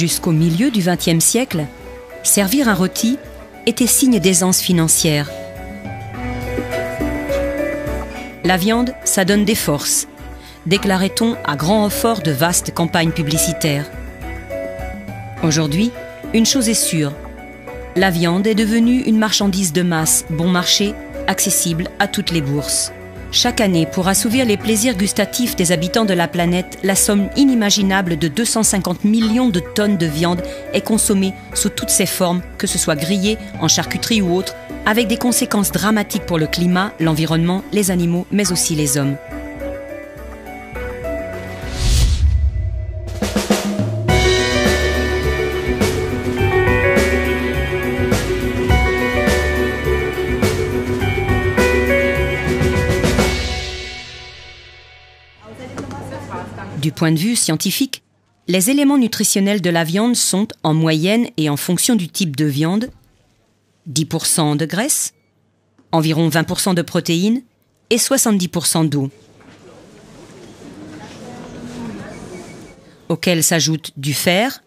Jusqu'au milieu du XXe siècle, servir un rôti était signe d'aisance financière. La viande, ça donne des forces, déclarait-on à grand renfort de vastes campagnes publicitaires. Aujourd'hui, une chose est sûre, la viande est devenue une marchandise de masse, bon marché, accessible à toutes les bourses. Chaque année, pour assouvir les plaisirs gustatifs des habitants de la planète, la somme inimaginable de 250 millions de tonnes de viande est consommée sous toutes ses formes, que ce soit grillée, en charcuterie ou autre, avec des conséquences dramatiques pour le climat, l'environnement, les animaux, mais aussi les hommes. Du point de vue scientifique, les éléments nutritionnels de la viande sont, en moyenne et en fonction du type de viande, 10% de graisse, environ 20% de protéines et 70% d'eau, auxquels s'ajoutent du fer,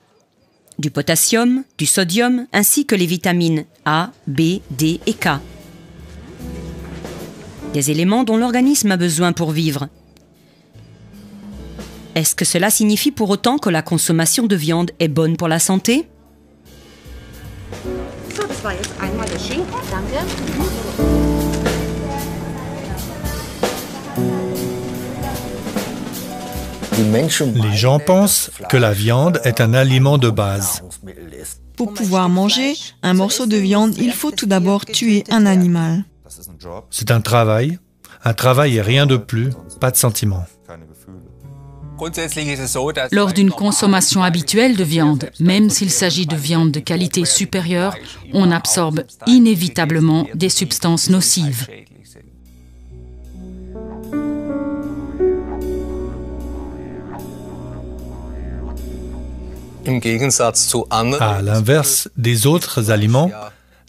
du potassium, du sodium, ainsi que les vitamines A, B, D et K. Des éléments dont l'organisme a besoin pour vivre. Est-ce que cela signifie pour autant que la consommation de viande est bonne pour la santé? Les gens pensent que la viande est un aliment de base. Pour pouvoir manger un morceau de viande, il faut tout d'abord tuer un animal. C'est un travail et rien de plus, pas de sentiment. Lors d'une consommation habituelle de viande, même s'il s'agit de viande de qualité supérieure, on absorbe inévitablement des substances nocives. À l'inverse des autres aliments,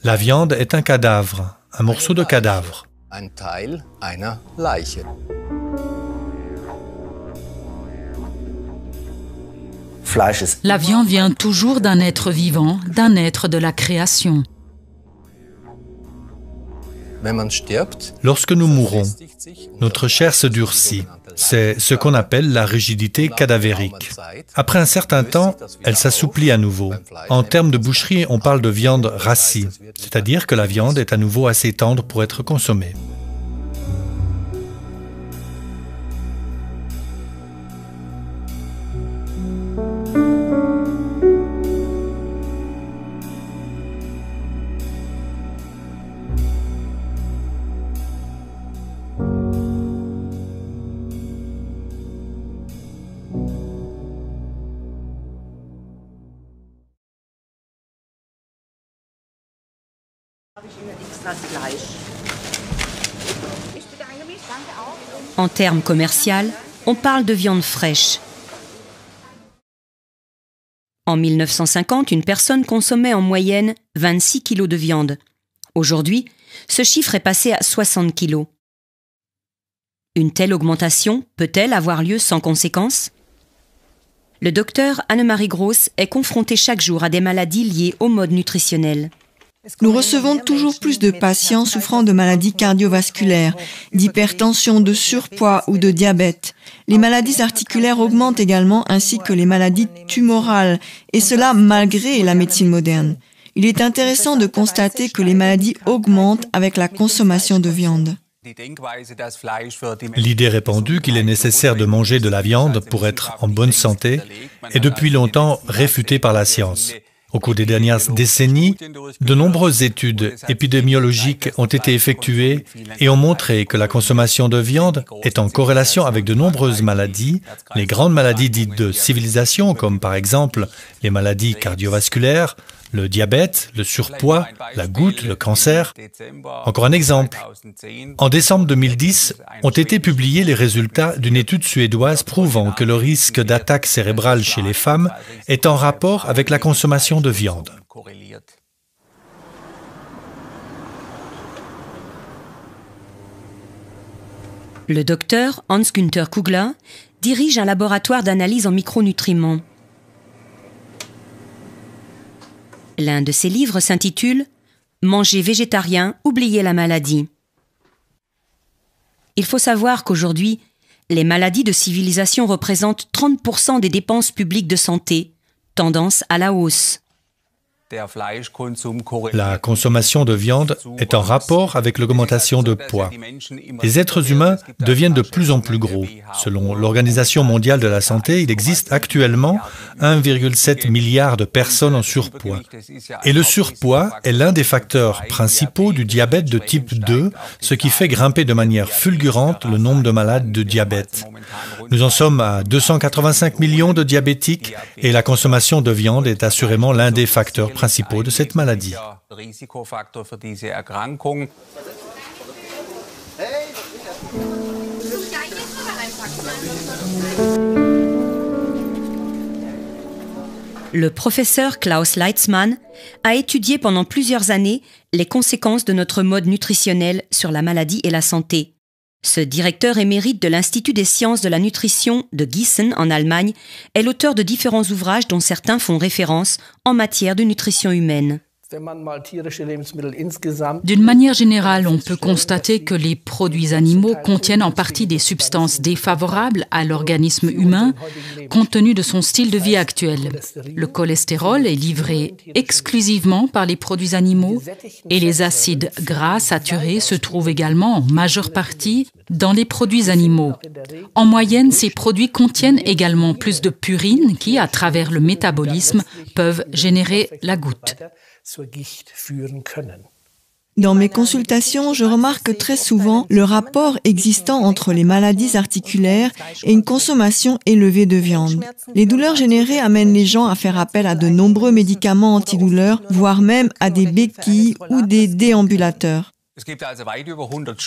la viande est un cadavre, un morceau de cadavre. La viande vient toujours d'un être vivant, d'un être de la création. Lorsque nous mourons, notre chair se durcit. C'est ce qu'on appelle la rigidité cadavérique. Après un certain temps, elle s'assouplit à nouveau. En termes de boucherie, on parle de viande rassie, c'est-à-dire que la viande est à nouveau assez tendre pour être consommée. En termes commerciaux, on parle de viande fraîche. En 1950, une personne consommait en moyenne 26 kg de viande. Aujourd'hui, ce chiffre est passé à 60 kg. Une telle augmentation peut-elle avoir lieu sans conséquence? Le docteur Annemarie Gross est confrontée chaque jour à des maladies liées au mode nutritionnel. Nous recevons toujours plus de patients souffrant de maladies cardiovasculaires, d'hypertension, de surpoids ou de diabète. Les maladies articulaires augmentent également, ainsi que les maladies tumorales, et cela malgré la médecine moderne. Il est intéressant de constater que les maladies augmentent avec la consommation de viande. L'idée répandue qu'il est nécessaire de manger de la viande pour être en bonne santé est depuis longtemps réfutée par la science. Au cours des dernières décennies, de nombreuses études épidémiologiques ont été effectuées et ont montré que la consommation de viande est en corrélation avec de nombreuses maladies, les grandes maladies dites de civilisation, comme par exemple les maladies cardiovasculaires, le diabète, le surpoids, la goutte, le cancer. Encore un exemple. En décembre 2010, ont été publiés les résultats d'une étude suédoise prouvant que le risque d'attaque cérébrale chez les femmes est en rapport avec la consommation de viande. Le docteur Hans-Günther Kugler dirige un laboratoire d'analyse en micronutriments. L'un de ses livres s'intitule « Manger végétarien, oublier la maladie ». Il faut savoir qu'aujourd'hui, les maladies de civilisation représentent 30% des dépenses publiques de santé, tendance à la hausse. La consommation de viande est en rapport avec l'augmentation de poids. Les êtres humains deviennent de plus en plus gros. Selon l'Organisation mondiale de la santé, il existe actuellement 1,7 milliard de personnes en surpoids. Et le surpoids est l'un des facteurs principaux du diabète de type 2, ce qui fait grimper de manière fulgurante le nombre de malades de diabète. Nous en sommes à 285 millions de diabétiques et la consommation de viande est assurément l'un des facteurs principaux de cette maladie. Le professeur Klaus Leitzmann a étudié pendant plusieurs années les conséquences de notre mode nutritionnel sur la maladie et la santé. Ce directeur émérite de l'Institut des sciences de la nutrition de Gießen en Allemagne est l'auteur de différents ouvrages dont certains font référence en matière de nutrition humaine. D'une manière générale, on peut constater que les produits animaux contiennent en partie des substances défavorables à l'organisme humain compte tenu de son style de vie actuel. Le cholestérol est livré exclusivement par les produits animaux et les acides gras saturés se trouvent également en majeure partie dans les produits animaux. En moyenne, ces produits contiennent également plus de purine qui, à travers le métabolisme, peuvent générer la goutte. Dans mes consultations, je remarque très souvent le rapport existant entre les maladies articulaires et une consommation élevée de viande. Les douleurs générées amènent les gens à faire appel à de nombreux médicaments antidouleurs, voire même à des béquilles ou des déambulateurs.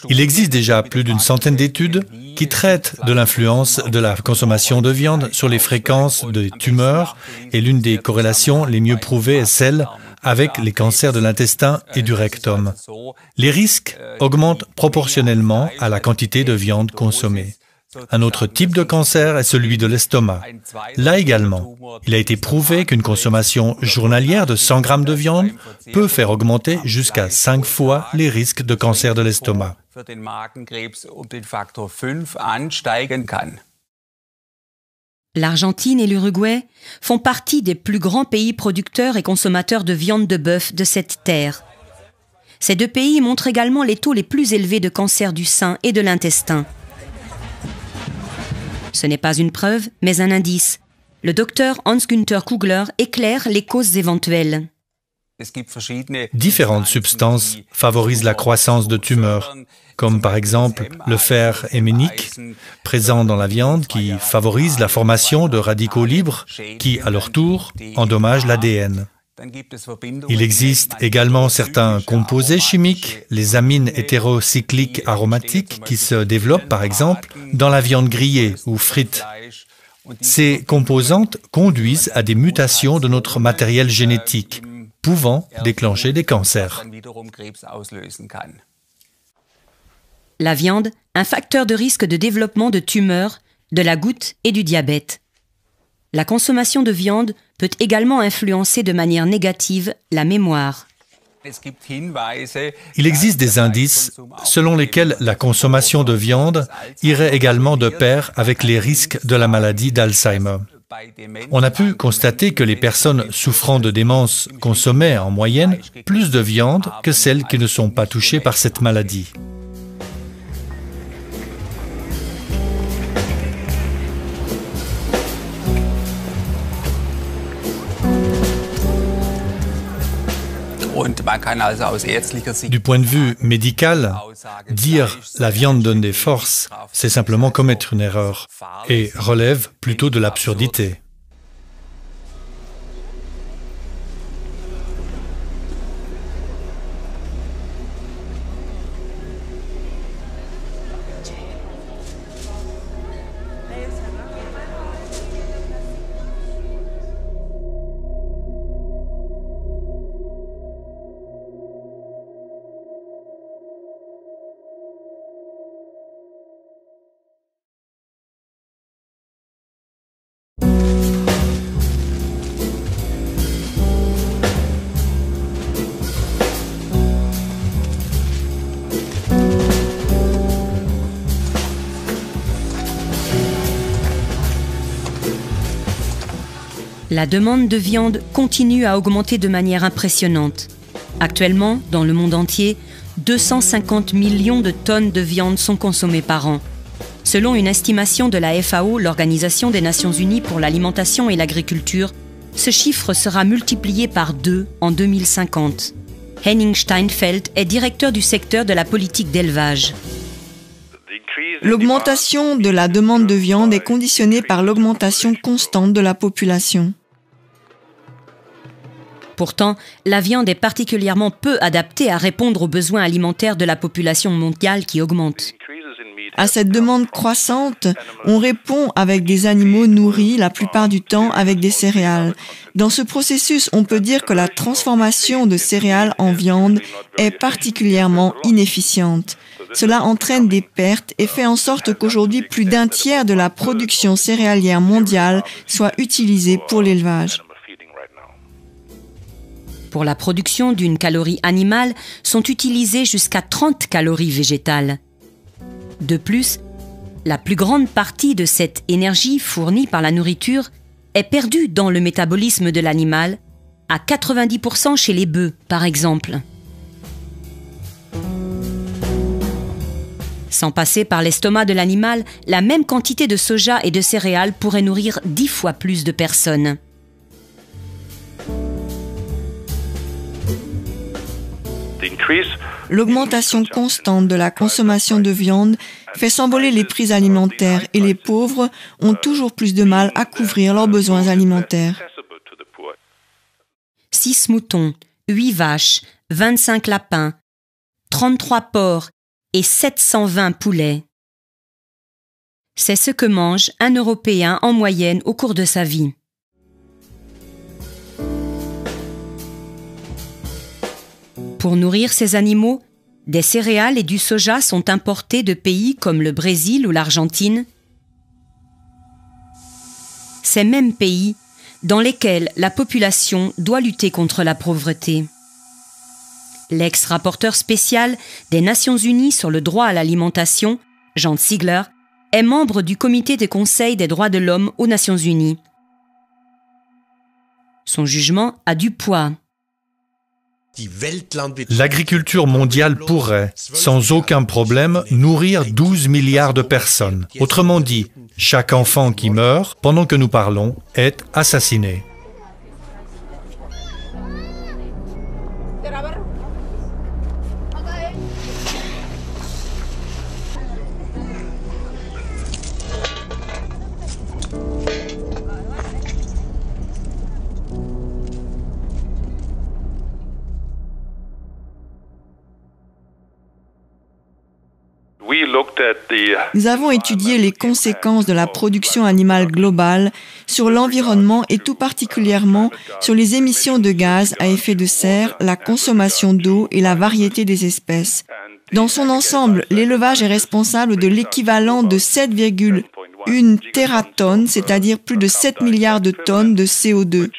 Il existe déjà plus d'une centaine d'études qui traitent de l'influence de la consommation de viande sur les fréquences de tumeurs et l'une des corrélations les mieux prouvées est celle avec les cancers de l'intestin et du rectum. Les risques augmentent proportionnellement à la quantité de viande consommée. Un autre type de cancer est celui de l'estomac. Là également, il a été prouvé qu'une consommation journalière de 100 grammes de viande peut faire augmenter jusqu'à 5 fois les risques de cancer de l'estomac. L'Argentine et l'Uruguay font partie des plus grands pays producteurs et consommateurs de viande de bœuf de cette terre. Ces deux pays montrent également les taux les plus élevés de cancer du sein et de l'intestin. Ce n'est pas une preuve, mais un indice. Le docteur Hans-Günther Kugler éclaire les causes éventuelles. Différentes substances favorisent la croissance de tumeurs, comme par exemple le fer héménique, présent dans la viande, qui favorise la formation de radicaux libres, qui, à leur tour, endommagent l'ADN. Il existe également certains composés chimiques, les amines hétérocycliques aromatiques, qui se développent, par exemple, dans la viande grillée ou frite. Ces composantes conduisent à des mutations de notre matériel génétique, pouvant déclencher des cancers. La viande, un facteur de risque de développement de tumeurs, de la goutte et du diabète. La consommation de viande peut également influencer de manière négative la mémoire. Il existe des indices selon lesquels la consommation de viande irait également de pair avec les risques de la maladie d'Alzheimer. On a pu constater que les personnes souffrant de démence consommaient en moyenne plus de viande que celles qui ne sont pas touchées par cette maladie. Du point de vue médical, dire « la viande donne des forces », c'est simplement commettre une erreur et relève plutôt de l'absurdité. La demande de viande continue à augmenter de manière impressionnante. Actuellement, dans le monde entier, 250 millions de tonnes de viande sont consommées par an. Selon une estimation de la FAO, l'Organisation des Nations Unies pour l'alimentation et l'agriculture, ce chiffre sera multiplié par 2 en 2050. Henning Steinfeld est directeur du secteur de la politique d'élevage. L'augmentation de la demande de viande est conditionnée par l'augmentation constante de la population. Pourtant, la viande est particulièrement peu adaptée à répondre aux besoins alimentaires de la population mondiale qui augmente. À cette demande croissante, on répond avec des animaux nourris, la plupart du temps avec des céréales. Dans ce processus, on peut dire que la transformation de céréales en viande est particulièrement inefficiente. Cela entraîne des pertes et fait en sorte qu'aujourd'hui, plus d'un tiers de la production céréalière mondiale soit utilisée pour l'élevage. Pour la production d'une calorie animale, sont utilisées jusqu'à 30 calories végétales. De plus, la plus grande partie de cette énergie fournie par la nourriture est perdue dans le métabolisme de l'animal, à 90% chez les bœufs, par exemple. Sans passer par l'estomac de l'animal, la même quantité de soja et de céréales pourrait nourrir 10 fois plus de personnes. L'augmentation constante de la consommation de viande fait s'envoler les prix alimentaires et les pauvres ont toujours plus de mal à couvrir leurs besoins alimentaires. 6 moutons, 8 vaches, 25 lapins, 33 porcs et 720 poulets. C'est ce que mange un Européen en moyenne au cours de sa vie. Pour nourrir ces animaux, des céréales et du soja sont importés de pays comme le Brésil ou l'Argentine. Ces mêmes pays dans lesquels la population doit lutter contre la pauvreté. L'ex-rapporteur spécial des Nations Unies sur le droit à l'alimentation, Jean Ziegler, est membre du comité de conseil des droits de l'homme aux Nations Unies. Son jugement a du poids. L'agriculture mondiale pourrait, sans aucun problème, nourrir 12 milliards de personnes. Autrement dit, chaque enfant qui meurt, pendant que nous parlons, est assassiné. Nous avons étudié les conséquences de la production animale globale sur l'environnement et tout particulièrement sur les émissions de gaz à effet de serre, la consommation d'eau et la variété des espèces. Dans son ensemble, l'élevage est responsable de l'équivalent de 7,1 tératonnes, c'est-à-dire plus de 7 milliards de tonnes de CO2.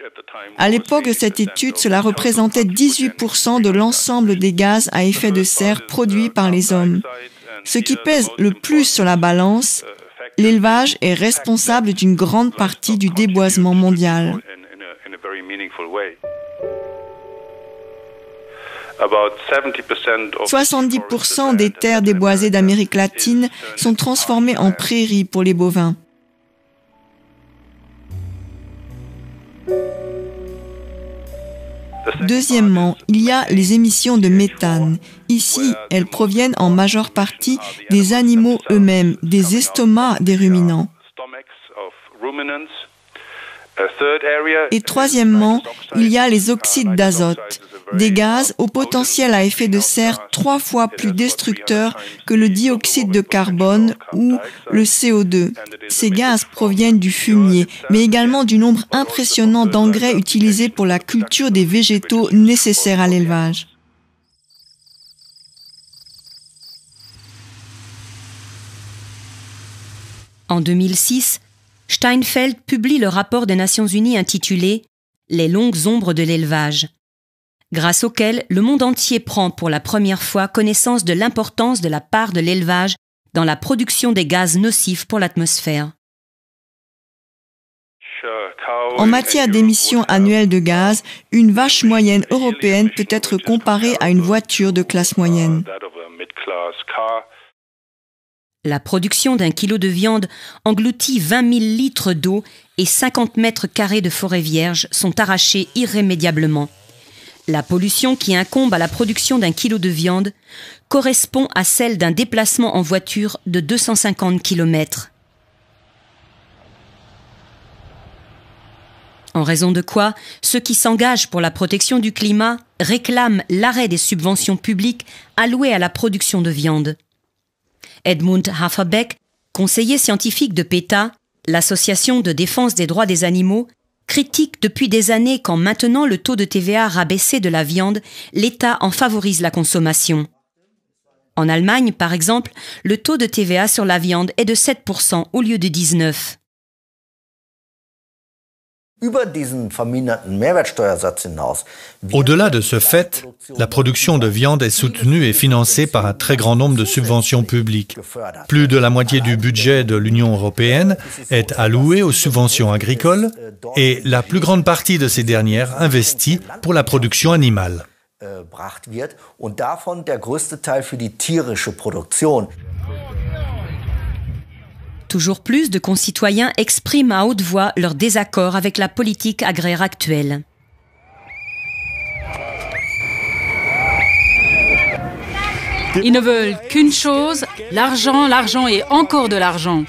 À l'époque de cette étude, cela représentait 18% de l'ensemble des gaz à effet de serre produits par les hommes. Ce qui pèse le plus sur la balance, l'élevage est responsable d'une grande partie du déboisement mondial. 70% des terres déboisées d'Amérique latine sont transformées en prairies pour les bovins. Deuxièmement, il y a les émissions de méthane. Ici, elles proviennent en majeure partie des animaux eux-mêmes, des estomacs des ruminants. Et troisièmement, il y a les oxydes d'azote, des gaz au potentiel à effet de serre 3 fois plus destructeurs que le dioxyde de carbone ou le CO2. Ces gaz proviennent du fumier, mais également du nombre impressionnant d'engrais utilisés pour la culture des végétaux nécessaires à l'élevage. En 2006, Steinfeld publie le rapport des Nations Unies intitulé « Les longues ombres de l'élevage », grâce auquel le monde entier prend pour la première fois connaissance de l'importance de la part de l'élevage dans la production des gaz nocifs pour l'atmosphère. En matière d'émissions annuelles de gaz, une vache moyenne européenne peut être comparée à une voiture de classe moyenne. La production d'un kilo de viande engloutit 20 000 litres d'eau et 50 mètres carrés de forêt vierge sont arrachés irrémédiablement. La pollution qui incombe à la production d'un kilo de viande correspond à celle d'un déplacement en voiture de 250 km. En raison de quoi, ceux qui s'engagent pour la protection du climat réclament l'arrêt des subventions publiques allouées à la production de viande. Edmund Haferbeck, conseiller scientifique de PETA, l'association de défense des droits des animaux, critique depuis des années qu'en maintenant le taux de TVA rabaissé de la viande, l'État en favorise la consommation. En Allemagne, par exemple, le taux de TVA sur la viande est de 7% au lieu de 19%. Au-delà de ce fait, la production de viande est soutenue et financée par un très grand nombre de subventions publiques. Plus de la moitié du budget de l'Union européenne est allouée aux subventions agricoles et la plus grande partie de ces dernières investit pour la production animale. Toujours plus de concitoyens expriment à haute voix leur désaccord avec la politique agraire actuelle. Ils ne veulent qu'une chose, l'argent, l'argent et encore de l'argent.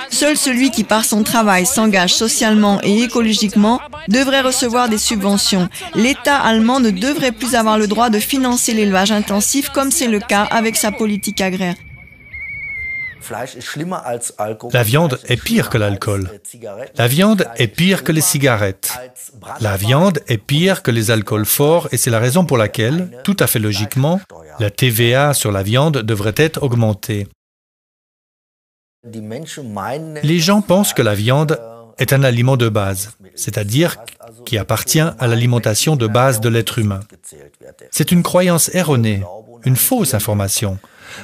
Seul celui qui, par son travail, s'engage socialement et écologiquement devrait recevoir des subventions. L'État allemand ne devrait plus avoir le droit de financer l'élevage intensif comme c'est le cas avec sa politique agraire. La viande est pire que l'alcool. La viande est pire que les cigarettes. La viande est pire que les alcools forts et c'est la raison pour laquelle, tout à fait logiquement, la TVA sur la viande devrait être augmentée. Les gens pensent que la viande est un aliment de base, c'est-à-dire qui appartient à l'alimentation de base de l'être humain. C'est une croyance erronée, une fausse information.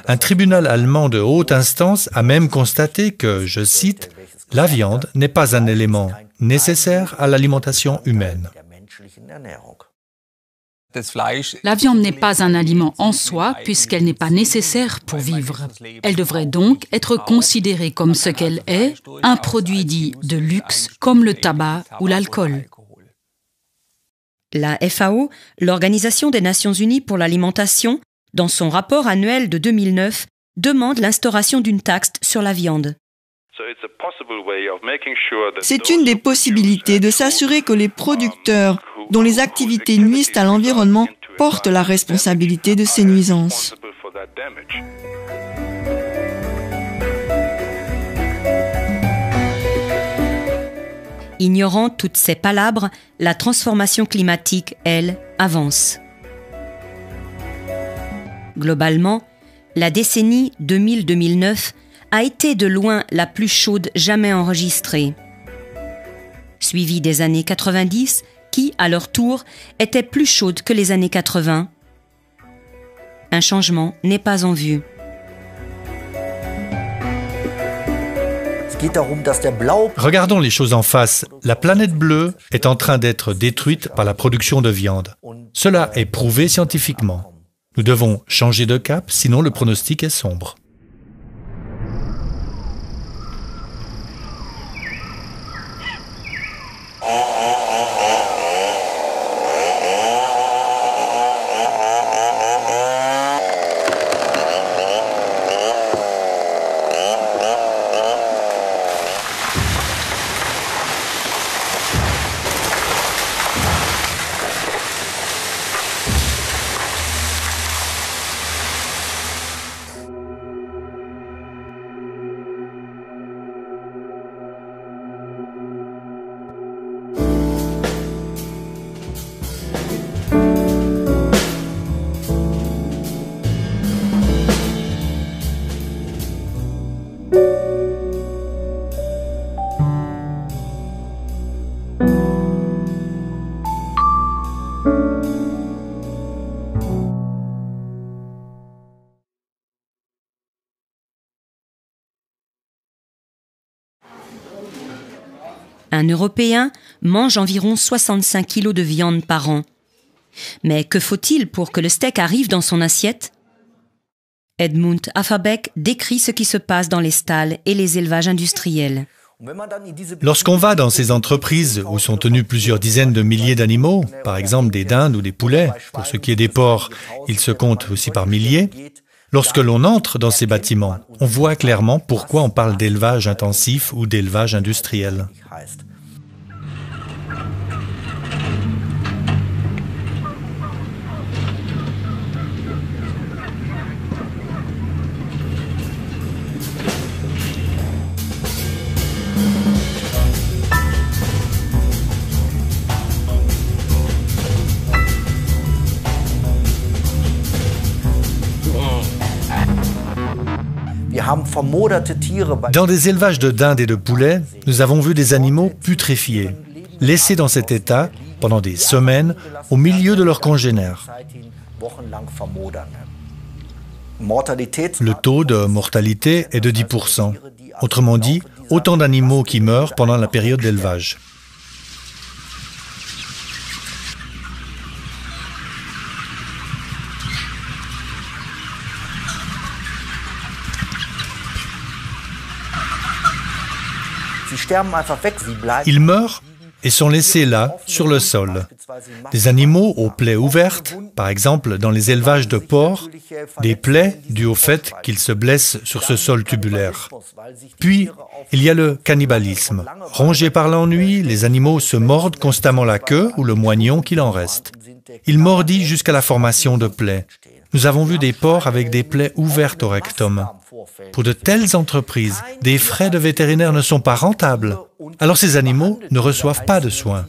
Un tribunal allemand de haute instance a même constaté que, je cite, « La viande n'est pas un élément nécessaire à l'alimentation humaine ». La viande n'est pas un aliment en soi puisqu'elle n'est pas nécessaire pour vivre. Elle devrait donc être considérée comme ce qu'elle est, un produit dit de luxe comme le tabac ou l'alcool. La FAO, l'Organisation des Nations Unies pour l'alimentation, dans son rapport annuel de 2009, demande l'instauration d'une taxe sur la viande. C'est une des possibilités de s'assurer que les producteurs dont les activités nuisent à l'environnement portent la responsabilité de ces nuisances. Ignorant toutes ces palabres, la transformation climatique, elle, avance. Globalement, la décennie 2000-2009 a été de loin la plus chaude jamais enregistrée, suivie des années 90 qui, à leur tour, étaient plus chaudes que les années 80. Un changement n'est pas en vue. Regardons les choses en face. La planète bleue est en train d'être détruite par la production de viande. Cela est prouvé scientifiquement. Nous devons changer de cap, sinon le pronostic est sombre. Un Européen mange environ 65 kilos de viande par an. Mais que faut-il pour que le steak arrive dans son assiette? Edmund Afferbeck décrit ce qui se passe dans les stalles et les élevages industriels. Lorsqu'on va dans ces entreprises où sont tenus plusieurs dizaines de milliers d'animaux, par exemple des dindes ou des poulets, pour ce qui est des porcs, ils se comptent aussi par milliers, lorsque l'on entre dans ces bâtiments, on voit clairement pourquoi on parle d'élevage intensif ou d'élevage industriel. Dans des élevages de dindes et de poulets, nous avons vu des animaux putréfiés, laissés dans cet état pendant des semaines au milieu de leurs congénères. Le taux de mortalité est de 10%. Autrement dit, autant d'animaux qui meurent pendant la période d'élevage. Ils meurent et sont laissés là, sur le sol. Des animaux aux plaies ouvertes, par exemple dans les élevages de porcs, des plaies dues au fait qu'ils se blessent sur ce sol tubulaire. Puis, il y a le cannibalisme. Rongés par l'ennui, les animaux se mordent constamment la queue ou le moignon qu'il en reste. Ils mordillent jusqu'à la formation de plaies. Nous avons vu des porcs avec des plaies ouvertes au rectum. Pour de telles entreprises, des frais de vétérinaire ne sont pas rentables. Alors ces animaux ne reçoivent pas de soins.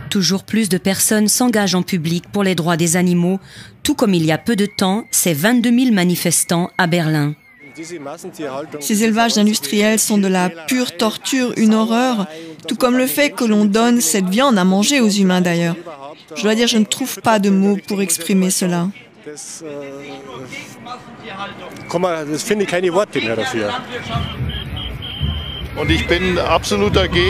Toujours plus de personnes s'engagent en public pour les droits des animaux, tout comme il y a peu de temps, ces 22 000 manifestants à Berlin. Ces élevages industriels sont de la pure torture, une horreur, tout comme le fait que l'on donne cette viande à manger aux humains d'ailleurs. Je dois dire, je ne trouve pas de mots pour exprimer cela.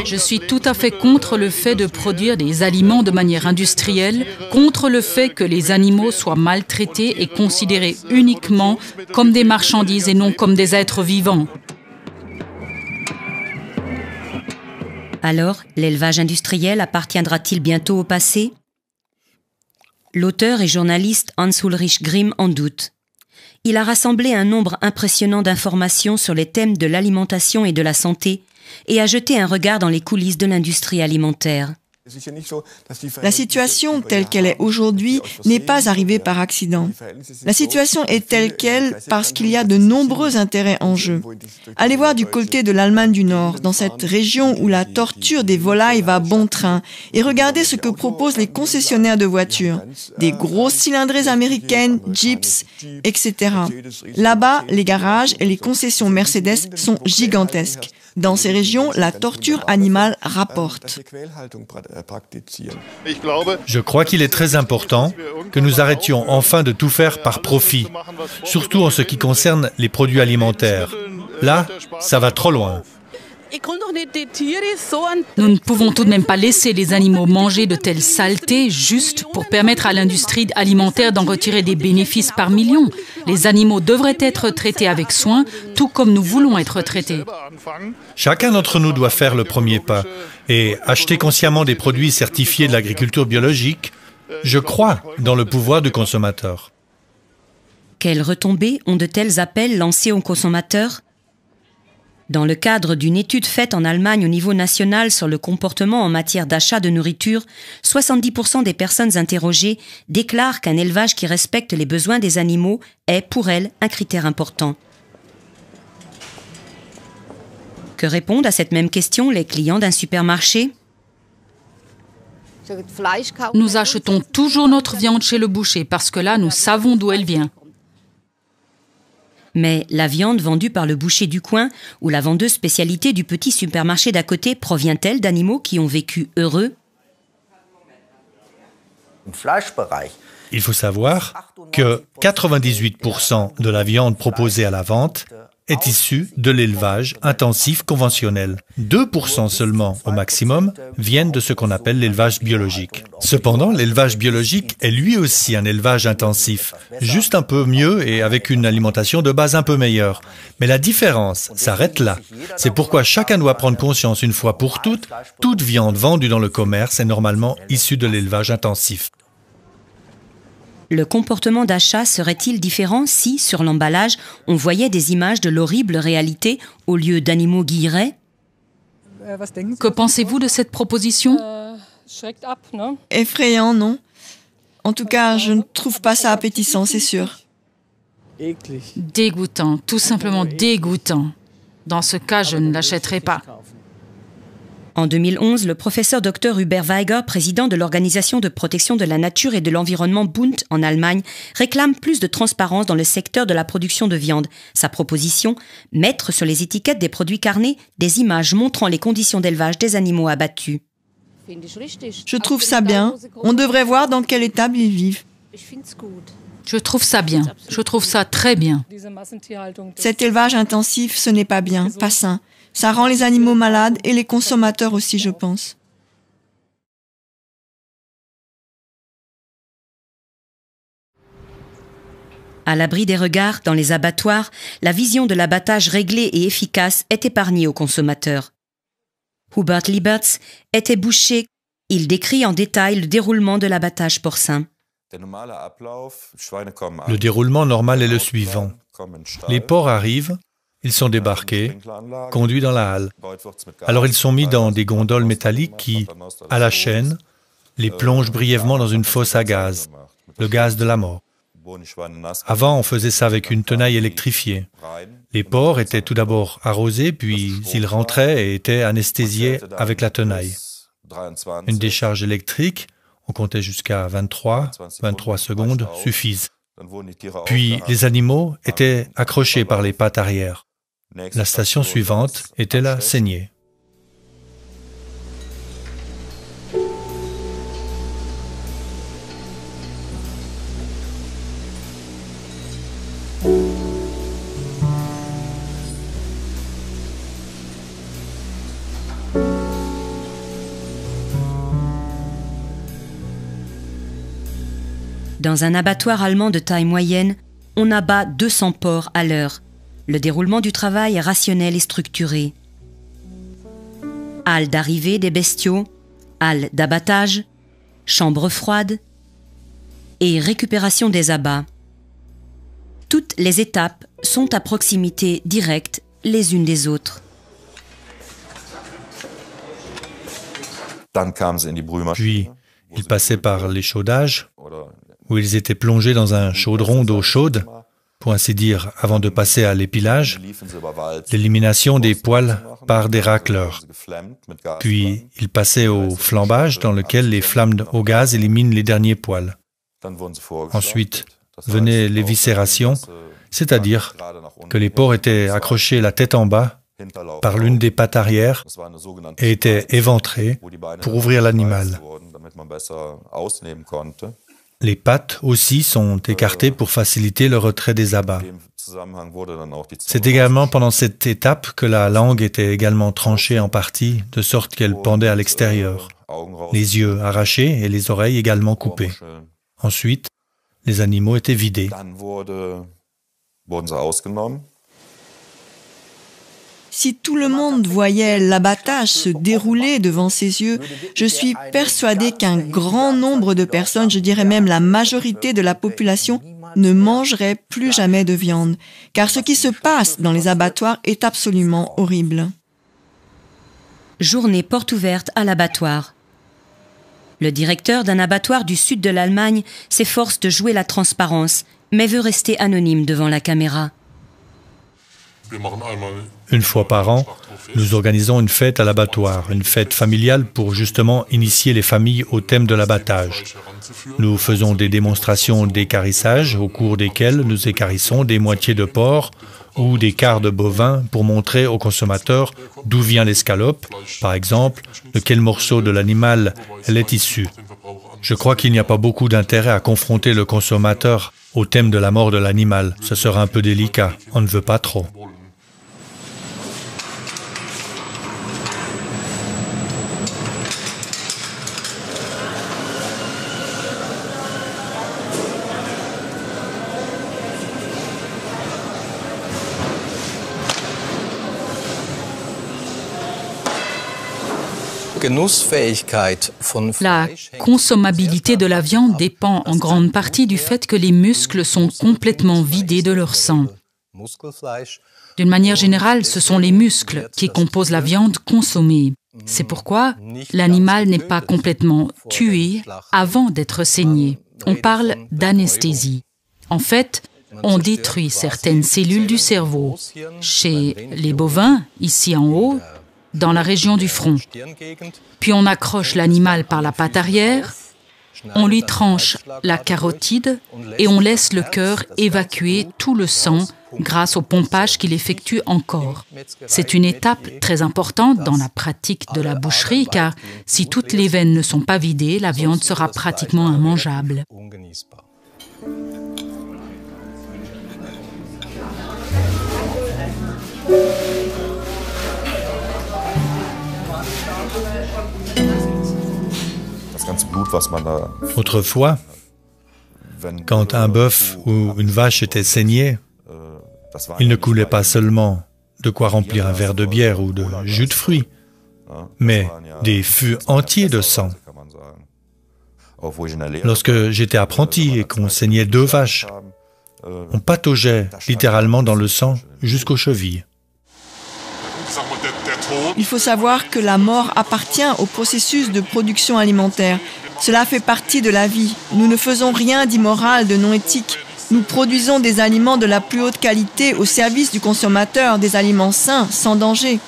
Je suis tout à fait contre le fait de produire des aliments de manière industrielle, contre le fait que les animaux soient maltraités et considérés uniquement comme des marchandises et non comme des êtres vivants. Alors, l'élevage industriel appartiendra-t-il bientôt au passé? L'auteur et journaliste Hans-Ulrich Grimm en doute. Il a rassemblé un nombre impressionnant d'informations sur les thèmes de l'alimentation et de la santé et a jeté un regard dans les coulisses de l'industrie alimentaire. La situation telle qu'elle est aujourd'hui n'est pas arrivée par accident. La situation est telle qu'elle parce qu'il y a de nombreux intérêts en jeu. Allez voir du côté de l'Allemagne du Nord, dans cette région où la torture des volailles va bon train, et regardez ce que proposent les concessionnaires de voitures. Des grosses cylindrées américaines, Jeeps, etc. Là-bas, les garages et les concessions Mercedes sont gigantesques. Dans ces régions, la torture animale rapporte. Je crois qu'il est très important que nous arrêtions enfin de tout faire par profit, surtout en ce qui concerne les produits alimentaires. Là, ça va trop loin. Nous ne pouvons tout de même pas laisser les animaux manger de telles saletés juste pour permettre à l'industrie alimentaire d'en retirer des bénéfices par millions. Les animaux devraient être traités avec soin, tout comme nous voulons être traités. Chacun d'entre nous doit faire le premier pas et acheter consciemment des produits certifiés de l'agriculture biologique. Je crois dans le pouvoir du consommateur. Quelles retombées ont de tels appels lancés aux consommateurs? Dans le cadre d'une étude faite en Allemagne au niveau national sur le comportement en matière d'achat de nourriture, 70% des personnes interrogées déclarent qu'un élevage qui respecte les besoins des animaux est, pour elles, un critère important. Que répondent à cette même question les clients d'un supermarché ? Nous achetons toujours notre viande chez le boucher parce que là, nous savons d'où elle vient. Mais la viande vendue par le boucher du coin ou la vendeuse spécialité du petit supermarché d'à côté provient-elle d'animaux qui ont vécu heureux ? Il faut savoir que 98% de la viande proposée à la vente est issue de l'élevage intensif conventionnel. 2% seulement, au maximum, viennent de ce qu'on appelle l'élevage biologique. Cependant, l'élevage biologique est lui aussi un élevage intensif, juste un peu mieux et avec une alimentation de base un peu meilleure. Mais la différence s'arrête là. C'est pourquoi chacun doit prendre conscience une fois pour toutes, toute viande vendue dans le commerce est normalement issue de l'élevage intensif. Le comportement d'achat serait-il différent si, sur l'emballage, on voyait des images de l'horrible réalité au lieu d'animaux guillerets ? Que pensez-vous de cette proposition ? Effrayant, non? En tout cas, je ne trouve pas ça appétissant, c'est sûr. Dégoûtant, tout simplement dégoûtant. Dans ce cas, je ne l'achèterai pas. En 2011, le professeur Dr Hubert Weiger, président de l'Organisation de protection de la nature et de l'environnement Bund en Allemagne, réclame plus de transparence dans le secteur de la production de viande. Sa proposition, mettre sur les étiquettes des produits carnés des images montrant les conditions d'élevage des animaux abattus. Je trouve ça bien. On devrait voir dans quel état ils vivent. Je trouve ça bien. Je trouve ça très bien. Cet élevage intensif, ce n'est pas bien, pas sain. Ça rend les animaux malades et les consommateurs aussi, je pense. À l'abri des regards, dans les abattoirs, la vision de l'abattage réglé et efficace est épargnée aux consommateurs. Hubert Lieberts était boucher. Il décrit en détail le déroulement de l'abattage porcin. Le déroulement normal est le suivant. Les porcs arrivent, ils sont débarqués, conduits dans la halle. Alors ils sont mis dans des gondoles métalliques qui, à la chaîne, les plongent brièvement dans une fosse à gaz, le gaz de la mort. Avant, on faisait ça avec une tenaille électrifiée. Les porcs étaient tout d'abord arrosés, puis ils rentraient et étaient anesthésiés avec la tenaille. Une décharge électrique, on comptait jusqu'à 23 secondes, suffisent. Puis les animaux étaient accrochés par les pattes arrière. La station suivante était la saignée. Dans un abattoir allemand de taille moyenne, on abat 200 porcs à l'heure. Le déroulement du travail est rationnel et structuré. Halle d'arrivée des bestiaux, halle d'abattage, chambre froide et récupération des abats. Toutes les étapes sont à proximité directe les unes des autres. Puis, ils passaient par l'échauffage, où ils étaient plongés dans un chaudron d'eau chaude, pour ainsi dire, avant de passer à l'épilage, l'élimination des poils par des racleurs. Puis, ils passaient au flambage, dans lequel les flammes au gaz éliminent les derniers poils. Ensuite, venaient l'éviscération, c'est-à-dire que les porcs étaient accrochés la tête en bas par l'une des pattes arrière et étaient éventrés pour ouvrir l'animal. Les pattes aussi sont écartées pour faciliter le retrait des abats. C'est également pendant cette étape que la langue était également tranchée en partie, de sorte qu'elle pendait à l'extérieur. Les yeux arrachés et les oreilles également coupées. Ensuite, les animaux étaient vidés. Si tout le monde voyait l'abattage se dérouler devant ses yeux, je suis persuadée qu'un grand nombre de personnes, je dirais même la majorité de la population, ne mangerait plus jamais de viande, car ce qui se passe dans les abattoirs est absolument horrible. Journée porte ouverte à l'abattoir. Le directeur d'un abattoir du sud de l'Allemagne s'efforce de jouer la transparence, mais veut rester anonyme devant la caméra. Une fois par an, nous organisons une fête à l'abattoir, une fête familiale pour justement initier les familles au thème de l'abattage. Nous faisons des démonstrations d'équarrissage au cours desquelles nous équarrissons des moitiés de porc ou des quarts de bovin pour montrer aux consommateurs d'où vient l'escalope, par exemple, de quel morceau de l'animal elle est issue. Je crois qu'il n'y a pas beaucoup d'intérêt à confronter le consommateur au thème de la mort de l'animal. Ce sera un peu délicat, on ne veut pas trop. La consommabilité de la viande dépend en grande partie du fait que les muscles sont complètement vidés de leur sang. D'une manière générale, ce sont les muscles qui composent la viande consommée. C'est pourquoi l'animal n'est pas complètement tué avant d'être saigné. On parle d'anesthésie. En fait, on détruit certaines cellules du cerveau. Chez les bovins, ici en haut, dans la région du front. Puis on accroche l'animal par la patte arrière, on lui tranche la carotide et on laisse le cœur évacuer tout le sang grâce au pompage qu'il effectue encore. C'est une étape très importante dans la pratique de la boucherie car si toutes les veines ne sont pas vidées, la viande sera pratiquement immangeable. Autrefois, quand un bœuf ou une vache était saigné, il ne coulait pas seulement de quoi remplir un verre de bière ou de jus de fruits, mais des fûts entiers de sang. Lorsque j'étais apprenti et qu'on saignait 2 vaches, on pataugeait littéralement dans le sang jusqu'aux chevilles. Il faut savoir que la mort appartient au processus de production alimentaire. Cela fait partie de la vie. Nous ne faisons rien d'immoral, de non éthique. Nous produisons des aliments de la plus haute qualité au service du consommateur, des aliments sains, sans danger.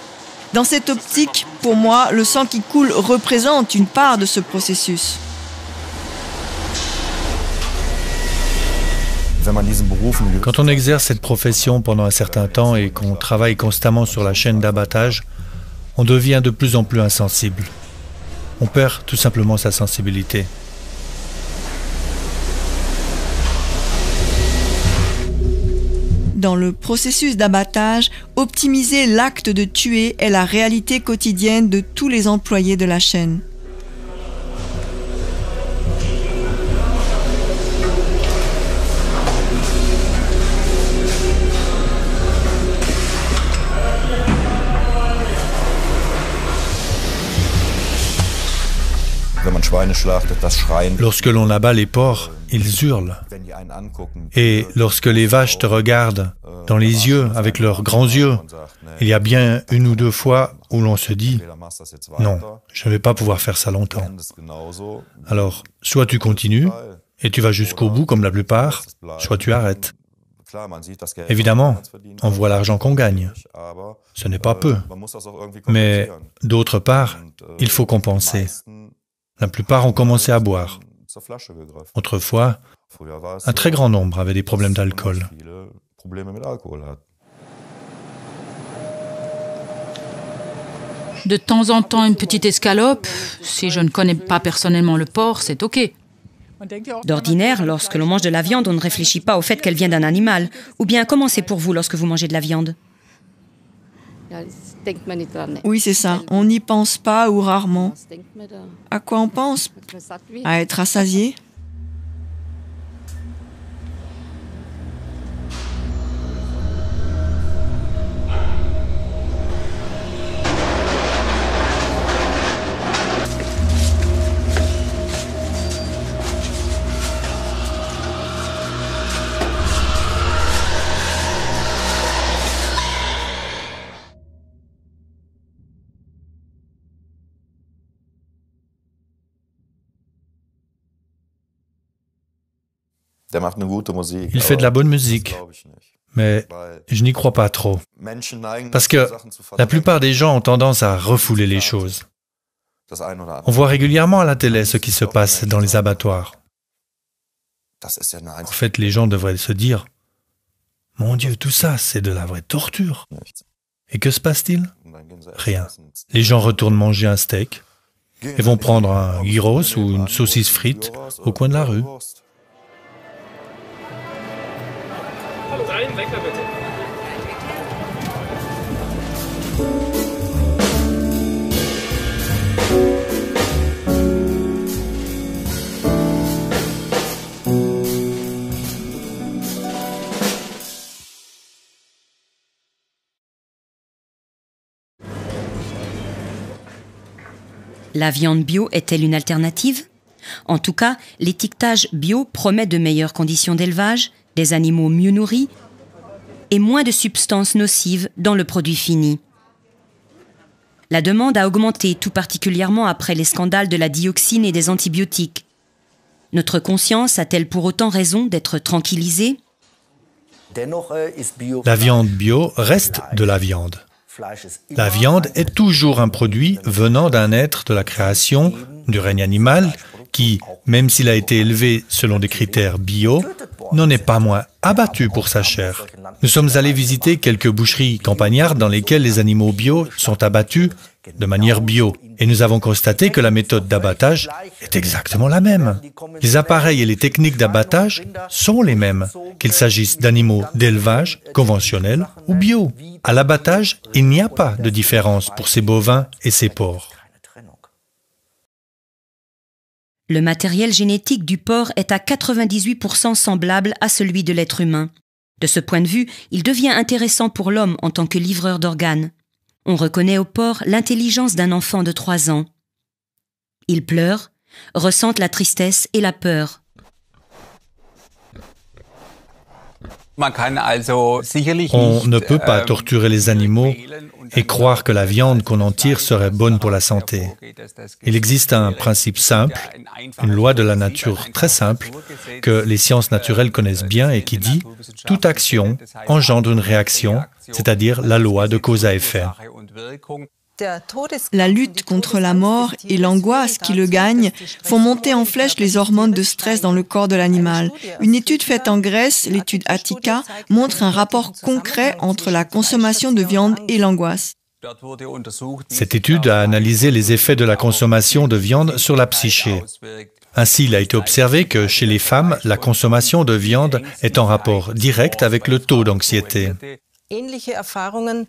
Dans cette optique, pour moi, le sang qui coule représente une part de ce processus. Quand on exerce cette profession pendant un certain temps et qu'on travaille constamment sur la chaîne d'abattage, on devient de plus en plus insensible. On perd tout simplement sa sensibilité. Dans le processus d'abattage, optimiser l'acte de tuer est la réalité quotidienne de tous les employés de la chaîne. Lorsque l'on abat les porcs, ils hurlent. Et lorsque les vaches te regardent dans les yeux, avec leurs grands yeux, il y a bien 1 ou 2 fois où l'on se dit « Non, je ne vais pas pouvoir faire ça longtemps ». Alors, soit tu continues, et tu vas jusqu'au bout comme la plupart, soit tu arrêtes. Évidemment, on voit l'argent qu'on gagne. Ce n'est pas peu. Mais d'autre part, il faut compenser. La plupart ont commencé à boire. Autrefois, un très grand nombre avaient des problèmes d'alcool. De temps en temps, une petite escalope. Si je ne connais pas personnellement le porc, c'est OK. D'ordinaire, lorsque l'on mange de la viande, on ne réfléchit pas au fait qu'elle vient d'un animal. Ou bien, comment c'est pour vous lorsque vous mangez de la viande? Oui, c'est ça. On n'y pense pas ou rarement. À quoi on pense? À être rassasié? Il fait de la bonne musique, mais je n'y crois pas trop. Parce que la plupart des gens ont tendance à refouler les choses. On voit régulièrement à la télé ce qui se passe dans les abattoirs. En fait, les gens devraient se dire « Mon Dieu, tout ça, c'est de la vraie torture !» Et que se passe-t-il? Rien. Les gens retournent manger un steak et vont prendre un gyros ou une saucisse frite au coin de la rue. La viande bio est-elle une alternative? En tout cas, l'étiquetage bio promet de meilleures conditions d'élevage, des animaux mieux nourris et moins de substances nocives dans le produit fini. La demande a augmenté, tout particulièrement après les scandales de la dioxine et des antibiotiques. Notre conscience a-t-elle pour autant raison d'être tranquillisée? La viande bio reste de la viande. La viande est toujours un produit venant d'un être de la création, du règne animal, qui, même s'il a été élevé selon des critères bio, n'en est pas moins abattu pour sa chair. Nous sommes allés visiter quelques boucheries campagnardes dans lesquelles les animaux bio sont abattus de manière bio. Et nous avons constaté que la méthode d'abattage est exactement la même. Les appareils et les techniques d'abattage sont les mêmes, qu'il s'agisse d'animaux d'élevage, conventionnels ou bio. À l'abattage, il n'y a pas de différence pour ces bovins et ces porcs. Le matériel génétique du porc est à 98% semblable à celui de l'être humain. De ce point de vue, il devient intéressant pour l'homme en tant que livreur d'organes. On reconnaît au porc l'intelligence d'un enfant de 3 ans. Il pleure, ressent la tristesse et la peur. On ne peut pas torturer les animaux et croire que la viande qu'on en tire serait bonne pour la santé. Il existe un principe simple, une loi de la nature très simple, que les sciences naturelles connaissent bien et qui dit « toute action engendre une réaction », c'est-à-dire la loi de cause à effet. La lutte contre la mort et l'angoisse qui le gagnent font monter en flèche les hormones de stress dans le corps de l'animal. Une étude faite en Grèce, l'étude Attica, montre un rapport concret entre la consommation de viande et l'angoisse. Cette étude a analysé les effets de la consommation de viande sur la psyché. Ainsi, il a été observé que chez les femmes, la consommation de viande est en rapport direct avec le taux d'anxiété.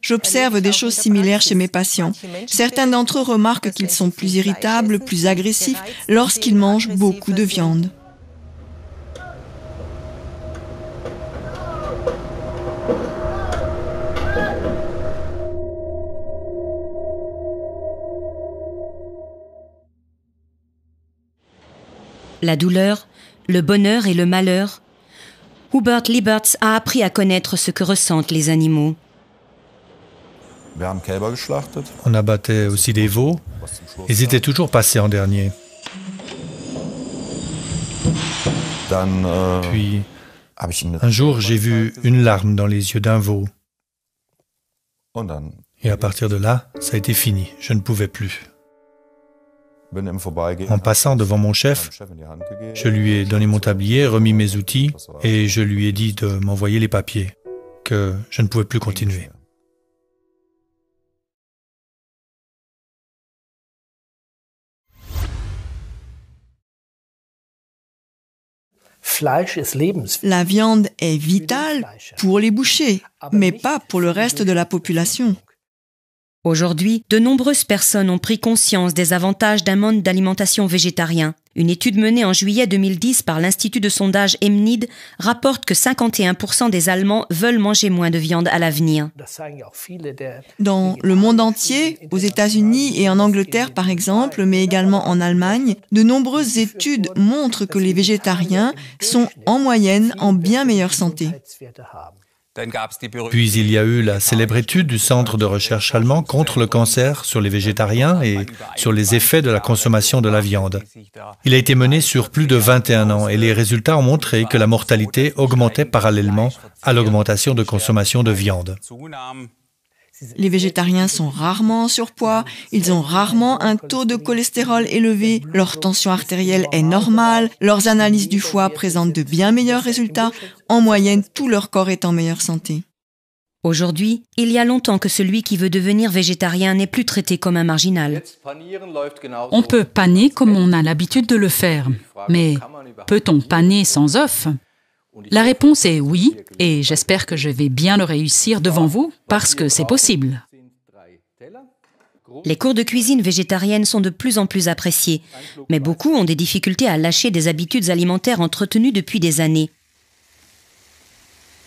J'observe des choses similaires chez mes patients. Certains d'entre eux remarquent qu'ils sont plus irritables, plus agressifs lorsqu'ils mangent beaucoup de viande. La douleur, le bonheur et le malheur, Hubert Liebertz a appris à connaître ce que ressentent les animaux. On abattait aussi des veaux. Ils étaient toujours passés en dernier. Puis, un jour, j'ai vu une larme dans les yeux d'un veau. Et à partir de là, ça a été fini. Je ne pouvais plus. En passant devant mon chef, je lui ai donné mon tablier, remis mes outils et je lui ai dit de m'envoyer les papiers, que je ne pouvais plus continuer. La viande est vitale pour les bouchers, mais pas pour le reste de la population. Aujourd'hui, de nombreuses personnes ont pris conscience des avantages d'un mode d'alimentation végétarien. Une étude menée en juillet 2010 par l'Institut de sondage EMNID rapporte que 51% des Allemands veulent manger moins de viande à l'avenir. Dans le monde entier, aux États-Unis et en Angleterre par exemple, mais également en Allemagne, de nombreuses études montrent que les végétariens sont en moyenne en bien meilleure santé. Puis il y a eu la célèbre étude du Centre de recherche allemand contre le cancer sur les végétariens et sur les effets de la consommation de la viande. Il a été mené sur plus de 21 ans et les résultats ont montré que la mortalité augmentait parallèlement à l'augmentation de consommation de viande. Les végétariens sont rarement en surpoids, ils ont rarement un taux de cholestérol élevé, leur tension artérielle est normale, leurs analyses du foie présentent de bien meilleurs résultats. En moyenne, tout leur corps est en meilleure santé. Aujourd'hui, il y a longtemps que celui qui veut devenir végétarien n'est plus traité comme un marginal. On peut paner comme on a l'habitude de le faire, mais peut-on paner sans œufs ? La réponse est oui, et j'espère que je vais bien le réussir devant vous, parce que c'est possible. Les cours de cuisine végétarienne sont de plus en plus appréciés, mais beaucoup ont des difficultés à lâcher des habitudes alimentaires entretenues depuis des années.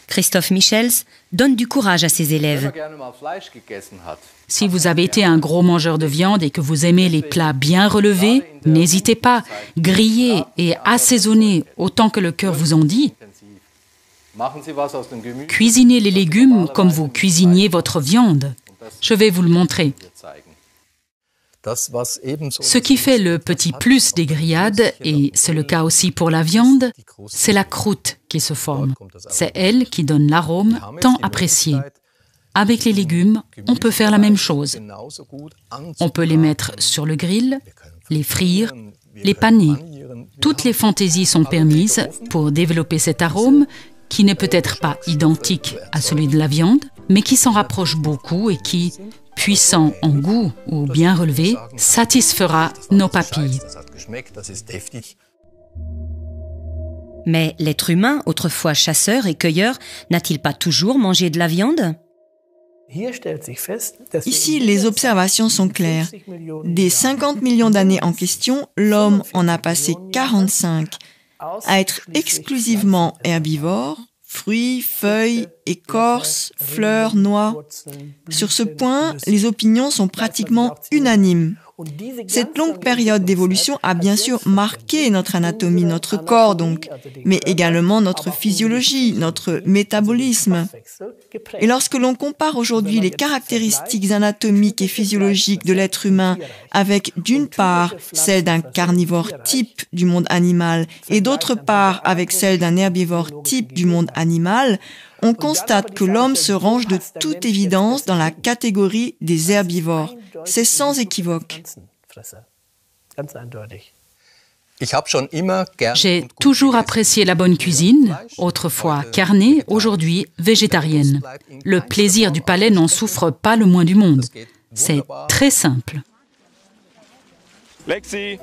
Christophe Michels donne du courage à ses élèves. Si vous avez été un gros mangeur de viande et que vous aimez les plats bien relevés, n'hésitez pas, grillez et assaisonnez autant que le cœur vous en dit. Cuisinez les légumes comme vous cuisiniez votre viande. Je vais vous le montrer. Ce qui fait le petit plus des grillades, et c'est le cas aussi pour la viande, c'est la croûte qui se forme. C'est elle qui donne l'arôme tant apprécié. Avec les légumes, on peut faire la même chose. On peut les mettre sur le grill, les frire, les paner. Toutes les fantaisies sont permises pour développer cet arôme qui n'est peut-être pas identique à celui de la viande, mais qui s'en rapproche beaucoup et qui, puissant en goût ou bien relevé, satisfera nos papilles. Mais l'être humain, autrefois chasseur et cueilleur, n'a-t-il pas toujours mangé de la viande ? Ici, les observations sont claires. Des 50 millions d'années en question, l'homme en a passé 45 à être exclusivement herbivore, fruits, feuilles, écorces, fleurs, noix. Sur ce point, les opinions sont pratiquement unanimes. Cette longue période d'évolution a bien sûr marqué notre anatomie, notre corps donc, mais également notre physiologie, notre métabolisme. Et lorsque l'on compare aujourd'hui les caractéristiques anatomiques et physiologiques de l'être humain avec d'une part celles d'un carnivore type du monde animal et d'autre part avec celles d'un herbivore type du monde animal, on constate que l'homme se range de toute évidence dans la catégorie des herbivores. C'est sans équivoque. J'ai toujours apprécié la bonne cuisine, autrefois carnée, aujourd'hui végétarienne. Le plaisir du palais n'en souffre pas le moins du monde. C'est très simple. Lexi.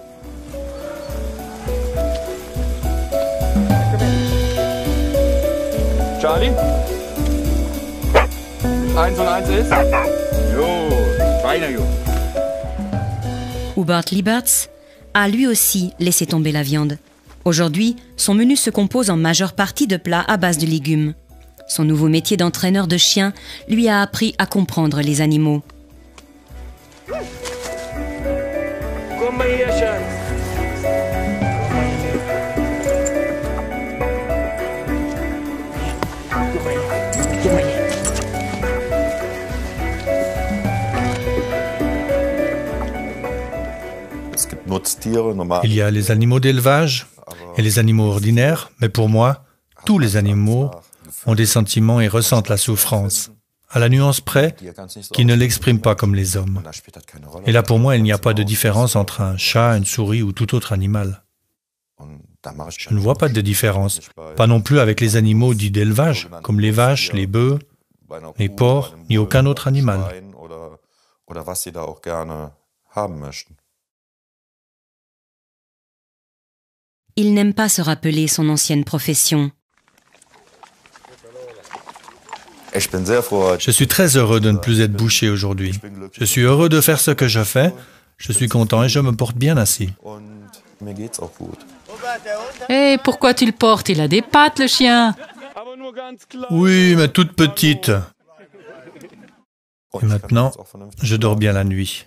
Charlie? 1 und 1 ist? Jo, feiner Jo. Hubert Lieberts a lui aussi laissé tomber la viande. Aujourd'hui, son menu se compose en majeure partie de plats à base de légumes. Son nouveau métier d'entraîneur de chiens lui a appris à comprendre les animaux. Il y a les animaux d'élevage et les animaux ordinaires, mais pour moi, tous les animaux ont des sentiments et ressentent la souffrance, à la nuance près qu'ils ne l'expriment pas comme les hommes. Et là, pour moi, il n'y a pas de différence entre un chat, une souris ou tout autre animal. Je ne vois pas de différence, pas non plus avec les animaux dits d'élevage, comme les vaches, les bœufs, les porcs, ni aucun autre animal. Il n'aime pas se rappeler son ancienne profession. Je suis très heureux de ne plus être boucher aujourd'hui. Je suis heureux de faire ce que je fais. Je suis content et je me porte bien ainsi. Et pourquoi tu le portes? Il a des pattes, le chien. Oui, mais toute petite. Et maintenant, je dors bien la nuit.